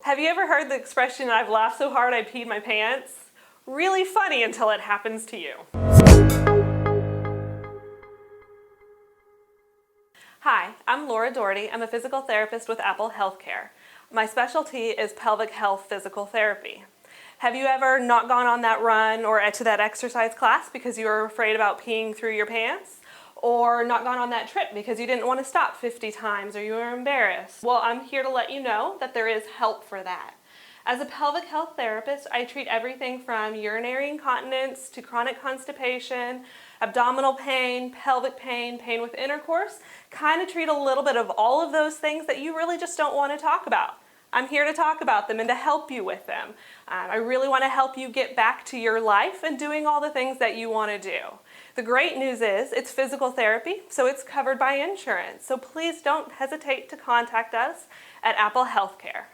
Have you ever heard the expression, "I've laughed so hard I peed my pants"? Really funny until it happens to you. Hi, I'm Dorrity. I'm a physical therapist with Apple Healthcare. My specialty is pelvic health physical therapy. Have you ever not gone on that run or to that exercise class because you were afraid about peeing through your pants? Or not gone on that trip because you didn't want to stop 50 times or you were embarrassed? Well, I'm here to let you know that there is help for that. As a pelvic health therapist, I treat everything from urinary incontinence to chronic constipation, abdominal pain, pelvic pain, pain with intercourse. Kind of treat a little bit of all of those things that you really just don't want to talk about. I'm here to talk about them and to help you with them. I really want to help you get back to your life and doing all the things that you want to do. The great news is it's physical therapy, so it's covered by insurance. So please don't hesitate to contact us at Apple Healthcare.